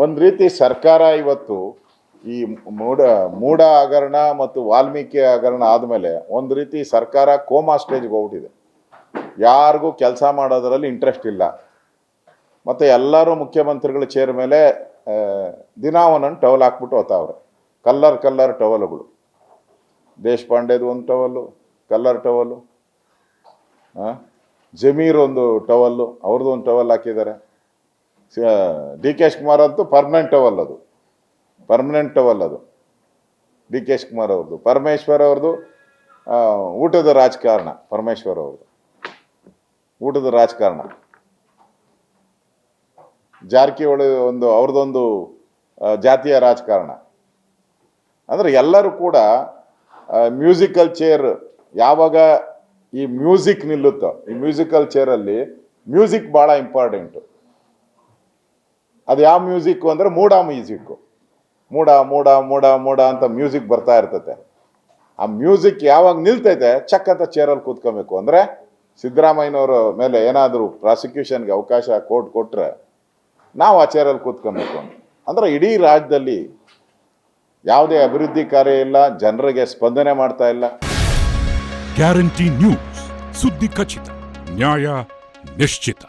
ಒಂದು ರೀತಿ ಸರ್ಕಾರ ಇವತ್ತು ಈ ಮೂಡ ಹಗರಣ ಮತ್ತು ವಾಲ್ಮೀಕಿ ಹಗರಣ ಆದಮೇಲೆ ಒಂದು ರೀತಿ ಸರ್ಕಾರ ಕೋಮಾ ಸ್ಟೇಜ್ಗೆ ಹೋಗ್ಬಿಟ್ಟಿದೆ. ಯಾರಿಗೂ ಕೆಲಸ ಮಾಡೋದರಲ್ಲಿ ಇಂಟ್ರೆಸ್ಟ್ ಇಲ್ಲ. ಮತ್ತು ಎಲ್ಲರೂ ಮುಖ್ಯಮಂತ್ರಿಗಳ ಚೇರ್ ಮೇಲೆ ದಿನ ಒಂದೊಂದು ಟವಲ್ ಹಾಕ್ಬಿಟ್ಟು ಹೋಗ್ತಾವ್ರೆ. ಕಲ್ಲರ್ ಟವಲ್ಗಳು. ದೇಶಪಾಂಡೆದು ಒಂದು ಟವಲ್ಲು, ಕಲ್ಲರ್ ಟವಲ್ಲು, ಜಮೀರ್ ಒಂದು ಟವಲ್ಲು, ಅವ್ರದ್ದು ಒಂದು ಟವಲ್ ಹಾಕಿದ್ದಾರೆ. ಡಿ ಕೆ ಶಿವಕುಮಾರ್ ಅಂತೂ ಪರ್ಮನೆಂಟ್ ಟವಲ್ ಅದು ಡಿ ಕೆ ಶಿವಕುಮಾರ್ ಅವ್ರದ್ದು. ಪರಮೇಶ್ವರ್ ಅವ್ರದ್ದು ಊಟದ ರಾಜಕಾರಣ. ಪರಮೇಶ್ವರ್ ಅವ್ರದ್ದು ಊಟದ ರಾಜಕಾರಣ. ಜಾರಕಿಹೊಳಿ ಅವ್ರದ್ದೊಂದು ಜಾತಿಯ ರಾಜಕಾರಣ. ಅಂದರೆ ಎಲ್ಲರೂ ಕೂಡ ಮ್ಯೂಸಿಕಲ್ ಚೇರ್ ಯಾವಾಗ ಈ ಮ್ಯೂಸಿಕ್ ನಿಲ್ಲುತ್ತೋ, ಈ ಮ್ಯೂಸಿಕಲ್ ಚೇರಲ್ಲಿ ಮ್ಯೂಸಿಕ್ ಭಾಳ ಇಂಪಾರ್ಟೆಂಟು. ಅದು ಯಾವ ಮ್ಯೂಸಿಕ್ಕು ಅಂದರೆ ಮೂಡ ಮ್ಯೂಸಿಕ್ಕು. ಮೂಡ ಅಂತ ಮ್ಯೂಸಿಕ್ ಬರ್ತಾ ಇರ್ತೈತೆ. ಆ ಮ್ಯೂಸಿಕ್ ಯಾವಾಗ ನಿಲ್ತೈತೆ ಚಕ್ ಅಂತ ಚೇರಲ್ಲಿ ಕೂತ್ಕೊಬೇಕು. ಅಂದರೆ ಸಿದ್ದರಾಮಯ್ಯನವ್ರ ಮೇಲೆ ಏನಾದರೂ ಪ್ರಾಸಿಕ್ಯೂಷನ್ಗೆ ಅವಕಾಶ ಕೋರ್ಟ್ ಕೊಟ್ಟರೆ ನಾವು ಆ ಚೇರಲ್ಲಿ ಕೂತ್ಕೊಬೇಕು ಅಂತ. ಅಂದರೆ ಇಡೀ ರಾಜ್ಯದಲ್ಲಿ ಯಾವುದೇ ಅಭಿವೃದ್ಧಿ ಕಾರ್ಯ ಇಲ್ಲ, ಜನರಿಗೆ ಸ್ಪಂದನೆ ಮಾಡ್ತಾ ಇಲ್ಲ. ಗ್ಯಾರಂಟಿ ನ್ಯೂಸ್, ಸುದ್ದಿ ಖಚಿತ, ನ್ಯಾಯ ನಿಶ್ಚಿತ.